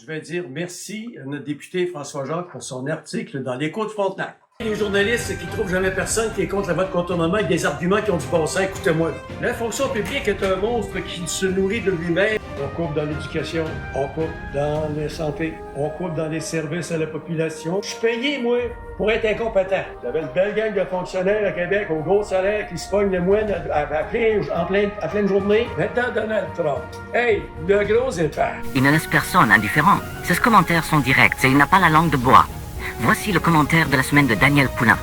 je vais dire merci à notre député François Jacques pour son article dans l'Écho de Frontenac. Les journalistes qui trouvent jamais personne qui est contre la voie de contournement avec des arguments qui ont du bon sens, écoutez-moi. La fonction publique est un monstre qui se nourrit de lui-même. On coupe dans l'éducation, on coupe dans la santé, on coupe dans les services à la population. Je suis payé, moi, pour être incompétent. J'avais une belle gang de fonctionnaires à Québec au gros salaire qui se pognent le moine à pleine journée. Maintenant, Donald Trump. Hey, le gros épais. Il ne laisse personne indifférent. Ses commentaires sont directs et il n'a pas la langue de bois. Voici le commentaire de la semaine de Daniel Poulain.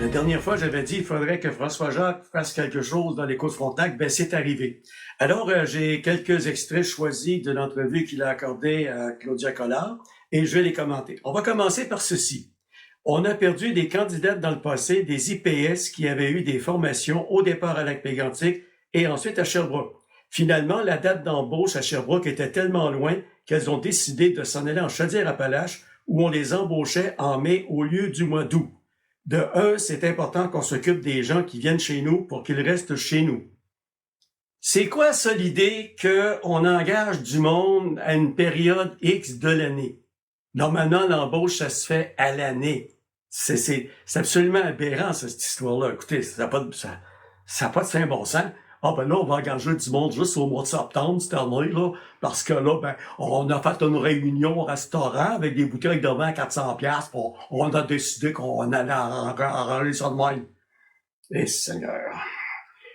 La dernière fois, j'avais dit qu'il faudrait que François Jacques fasse quelque chose dans l'Écho de Frontenac. Ben, c'est arrivé. Alors, j'ai quelques extraits choisis de l'entrevue qu'il a accordée à Claudia Collard et je vais les commenter. On va commencer par ceci. On a perdu des candidates dans le passé, des IPS qui avaient eu des formations au départ à Lac-Mégantic et ensuite à Sherbrooke. Finalement, la date d'embauche à Sherbrooke était tellement loin qu'elles ont décidé de s'en aller en Chaudière-Appalaches où on les embauchait en mai au lieu du mois d'août. De un, c'est important qu'on s'occupe des gens qui viennent chez nous pour qu'ils restent chez nous. C'est quoi ça l'idée qu'on engage du monde à une période X de l'année? Normalement, l'embauche, ça se fait à l'année. C'est absolument aberrant, cette histoire-là. Écoutez, ça n'a pas de fin bon sens. Ah ben là, on va engager du monde juste au mois de septembre cette année, là, parce que là, ben, on a fait une réunion au restaurant avec des bouteilles de vin à 400$, on a décidé qu'on allait arranger ça de même. Eh Seigneur!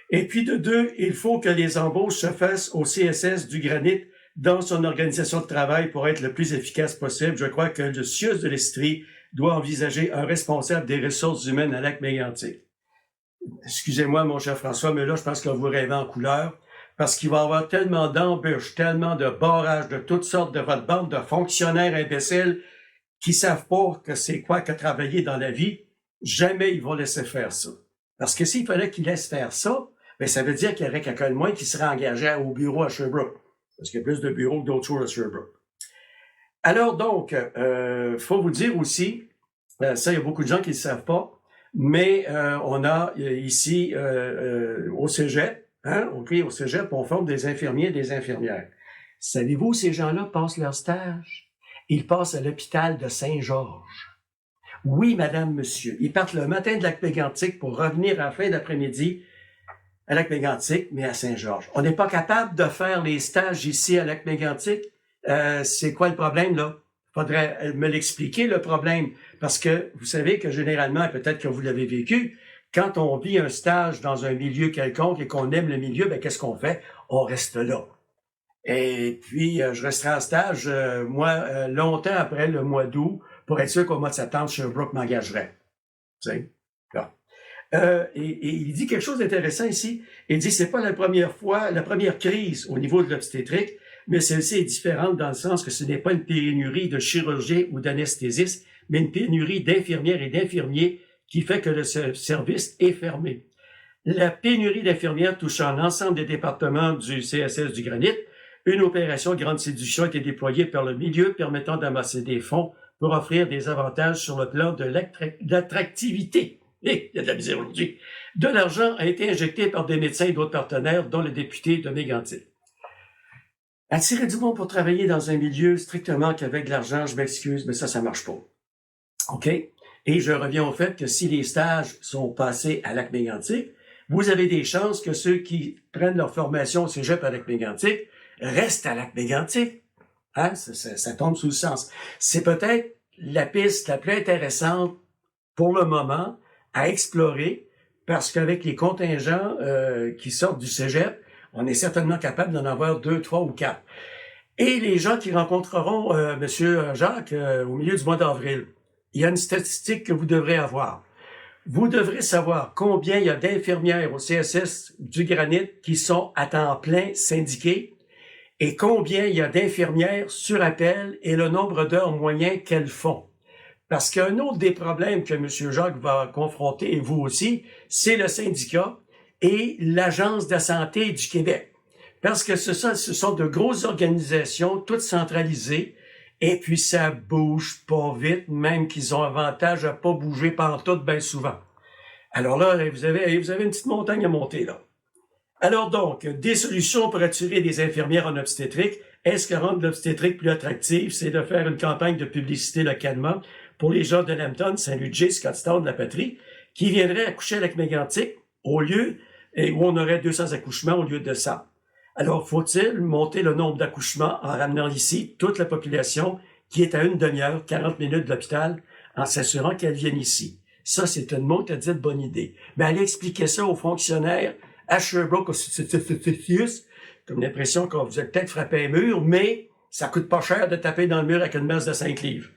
Et puis de deux, il faut que les embauches se fassent au CSS du Granit dans son organisation de travail pour être le plus efficace possible. Je crois que le CIUS de l'Estrie doit envisager un responsable des ressources humaines à Lac-Mégantic. Excusez-moi, mon cher François, mais là, je pense que vous rêvez en couleur, parce qu'il va y avoir tellement d'embûches, tellement de barrages de toutes sortes de votre bande de fonctionnaires imbéciles qui savent pas que c'est quoi que travailler dans la vie. Jamais ils vont laisser faire ça. Parce que s'il fallait qu'ils laissent faire ça, ben, ça veut dire qu'il y aurait quelqu'un de moins qui serait engagé au bureau à Sherbrooke. Parce qu'il y a plus de bureaux que d'autres choses à Sherbrooke. Alors donc, faut vous dire aussi, ça, il y a beaucoup de gens qui ne le savent pas, mais on a ici au cégep, au cégep, on forme des infirmiers et des infirmières. Savez-vous, ces gens-là passent leur stage? Ils passent à l'hôpital de Saint-Georges. Oui, madame, monsieur. Ils partent le matin de Lac-Mégantic pour revenir à la fin d'après-midi à Lac-Mégantic, mais à Saint-Georges. On n'est pas capable de faire les stages ici à Lac-Mégantic. C'est quoi le problème, là? Faudrait me l'expliquer, le problème. Parce que vous savez que généralement, peut-être que vous l'avez vécu, quand on vit un stage dans un milieu quelconque et qu'on aime le milieu, ben qu'est-ce qu'on fait? On reste là. Et puis, je resterai en stage, moi, longtemps après le mois d'août, pour être sûr qu'au mois de septembre, Sherbrooke m'engagerait. Tu sais? Et il dit quelque chose d'intéressant ici. Il dit, c'est pas la première crise au niveau de l'obstétrique, mais celle-ci est différente dans le sens que ce n'est pas une pénurie de chirurgiens ou d'anesthésistes, mais une pénurie d'infirmières et d'infirmiers qui fait que le service est fermé. La pénurie d'infirmières touchant l'ensemble des départements du CSS du Granit, une opération grande séduction a été déployée par le milieu permettant d'amasser des fonds pour offrir des avantages sur le plan de l'attractivité. Il y a de la misère aujourd'hui. De l'argent a été injecté par des médecins et d'autres partenaires, dont le député de Mégantic. Attirer du monde pour travailler dans un milieu strictement qu'avec de l'argent, je m'excuse, mais ça marche pas. OK? Et je reviens au fait que si les stages sont passés à Lac-Mégantic, vous avez des chances que ceux qui prennent leur formation au cégep à Lac-Mégantic restent à Lac-Mégantic. Hein? Ça tombe sous le sens. C'est peut-être la piste la plus intéressante pour le moment à explorer parce qu'avec les contingents qui sortent du cégep, on est certainement capable d'en avoir 2, 3 ou 4. Et les gens qui rencontreront Monsieur Jacques au milieu du mois d'avril, il y a une statistique que vous devrez avoir. Vous devrez savoir combien il y a d'infirmières au CSS du Granit qui sont à temps plein syndiquées et combien il y a d'infirmières sur appel et le nombre d'heures moyen qu'elles font. Parce qu'un autre des problèmes que M. Jacques va confronter, et vous aussi, c'est le syndicat et l'Agence de la santé du Québec. Parce que ce sont de grosses organisations, toutes centralisées, et puis ça bouge pas vite, même qu'ils ont avantage à pas bouger pantoute bien souvent. Alors là, vous avez une petite montagne à monter, là. Alors donc, des solutions pour attirer des infirmières en obstétrique, Est-ce que rendre l'obstétrique plus attractive, c'est de faire une campagne de publicité localement pour les gens de Lambton, Saint-Lucie, Scottsdale, la patrie, qui viendraient accoucher à Lac Mégantic au lieu, et où on aurait 200 accouchements au lieu de 100. Alors, faut-il monter le nombre d'accouchements en ramenant ici toute la population qui est à une demi-heure, 40 minutes de l'hôpital, en s'assurant qu'elle vienne ici? Ça, c'est une maudite bonne idée. Mais allez expliquer ça aux fonctionnaires à Sherbrooke, comme l'impression que vous êtes peut-être frappé un mur, mais ça coûte pas cher de taper dans le mur avec une masse de 5 livres.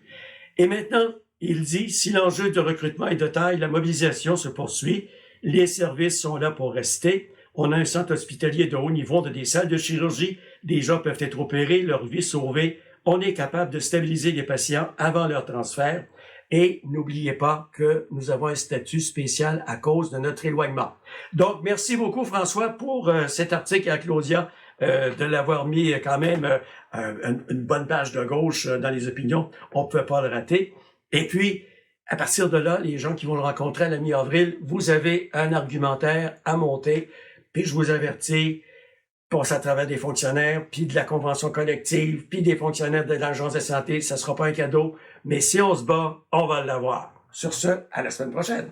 Et maintenant, il dit, si l'enjeu de recrutement est de taille, la mobilisation se poursuit, les services sont là pour rester, on a un centre hospitalier de haut niveau, de des salles de chirurgie, des gens peuvent être opérés, leur vie sauvée, on est capable de stabiliser les patients avant leur transfert, et n'oubliez pas que nous avons un statut spécial à cause de notre éloignement. Donc, merci beaucoup François pour cet article à Claudia, de l'avoir mis quand même une bonne page de gauche dans les opinions. On ne peut pas le rater. Et puis, à partir de là, les gens qui vont le rencontrer à la mi-avril, vous avez un argumentaire à monter. Puis je vous avertis, passer à travers des fonctionnaires, puis de la convention collective, puis des fonctionnaires de l'Agence de santé, ça sera pas un cadeau. Mais si on se bat, on va l'avoir. Sur ce, à la semaine prochaine.